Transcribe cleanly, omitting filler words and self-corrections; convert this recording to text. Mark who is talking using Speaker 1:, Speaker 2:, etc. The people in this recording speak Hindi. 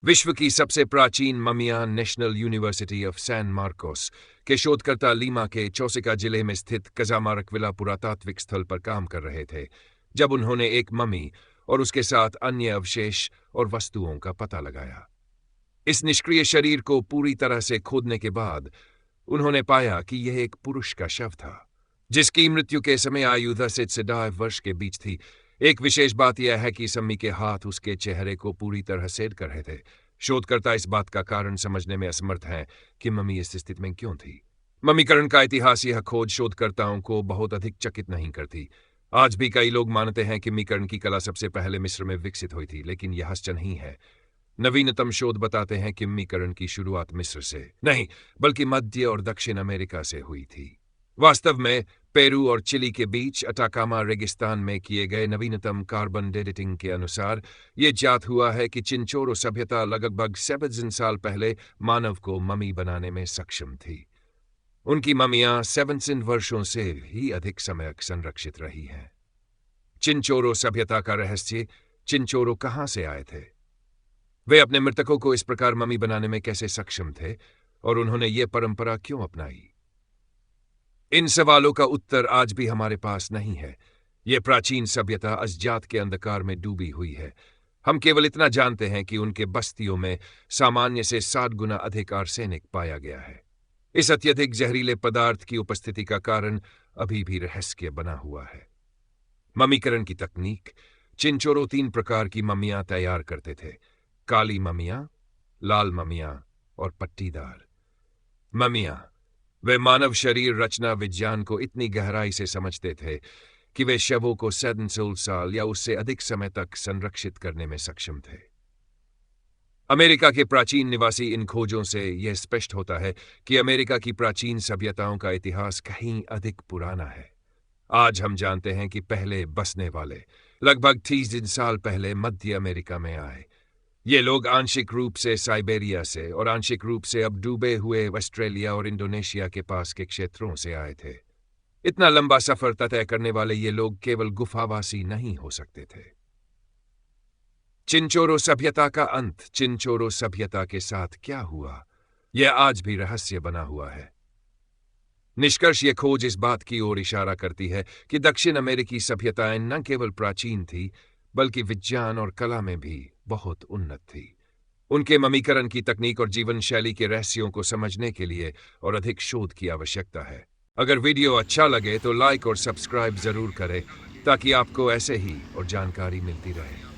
Speaker 1: विश्व की सबसे प्राचीन ममियां National University of San Marcos के शोधकर्ता लीमा के चौसिका जिले में स्थित कजामारकविला पुरातात्विक स्थल पर काम कर रहे थे जब उन्होंने एक ममी और उसके साथ अन्य अवशेष और वस्तुओं का पता लगाया। इस निष्क्रिय शरीर को पूरी तरह से खोदने के बाद उन्होंने पाया कि यह एक पुरुष का शव था जिसकी मृत्यु के समय आयु 10 से 12 वर्ष के बीच थी। एक विशेष बात यह है कि सम्मी के हाथ उसके चेहरे को पूरी तरह सेड कर रहे थे। शोधकर्ता इस बात का कारण समझने में असमर्थ हैं कि मम्मी इस स्थिति में क्यों थी। मम्मीकरण का इतिहास यह खोज शोधकर्ताओं को बहुत अधिक चकित नहीं करती। आज भी कई लोग मानते हैं कि मम्मीकरण की कला सबसे पहले मिस्र में विकसित हुई थी, लेकिन यह सच नहीं है। नवीनतम शोध बताते हैं कि मम्मीकरण की शुरुआत मिस्र से नहीं बल्कि मध्य और दक्षिण अमेरिका से हुई थी। वास्तव में पेरू और चिली के बीच अटाकामा रेगिस्तान में किए गए नवीनतम कार्बन डेटिंग के अनुसार ये ज्ञात हुआ है कि चिंचोरो सभ्यता लगभग 7,000 साल पहले मानव को ममी बनाने में सक्षम थी। उनकी ममियां 700 वर्षों से ही अधिक समय संरक्षित रही हैं। चिंचोरो सभ्यता का रहस्य। चिंचोरो कहां से आए थे? वे अपने मृतकों को इस प्रकार ममी बनाने में कैसे सक्षम थे और उन्होंने ये परंपरा क्यों अपनाई? इन सवालों का उत्तर आज भी हमारे पास नहीं है। यह प्राचीन सभ्यता अज्ञात के अंधकार में डूबी हुई है। हम केवल इतना जानते हैं कि उनके बस्तियों में सामान्य से 7 गुना अधिक आर्सेनिक पाया गया है। इस अत्यधिक जहरीले पदार्थ की उपस्थिति का कारण अभी भी रहस्य बना हुआ है। ममीकरण की तकनीक। चिंचोरो 3 प्रकार की ममियां तैयार करते थे: काली ममियां, लाल ममियां और पट्टीदार ममियां। वे मानव शरीर रचना विज्ञान को इतनी गहराई से समझते थे कि वे शवों को 700 साल या उससे अधिक समय तक संरक्षित करने में सक्षम थे। अमेरिका के प्राचीन निवासी इन खोजों से यह स्पष्ट होता है कि अमेरिका की प्राचीन सभ्यताओं का इतिहास कहीं अधिक पुराना है। आज हम जानते हैं कि पहले बसने वाले लगभग 30,000 साल पहले मध्य अमेरिका में आए। ये लोग आंशिक रूप से साइबेरिया से और आंशिक रूप से अब डूबे हुए ऑस्ट्रेलिया और इंडोनेशिया के पास के क्षेत्रों से आए थे। इतना लंबा सफर तय करने वाले ये लोग केवल गुफावासी नहीं हो सकते थे। चिंचोरो सभ्यता का अंत। चिंचोरो सभ्यता के साथ क्या हुआ, यह आज भी रहस्य बना हुआ है। निष्कर्ष ये खोज इस बात की ओर इशारा करती है कि दक्षिण अमेरिकी सभ्यताएं न केवल प्राचीन थी बल्कि विज्ञान और कला में भी बहुत उन्नत थी। उनके ममीकरण की तकनीक और जीवन शैली के रहस्यों को समझने के लिए और अधिक शोध की आवश्यकता है। अगर वीडियो अच्छा लगे तो लाइक और सब्सक्राइब जरूर करें ताकि आपको ऐसे ही और जानकारी मिलती रहे।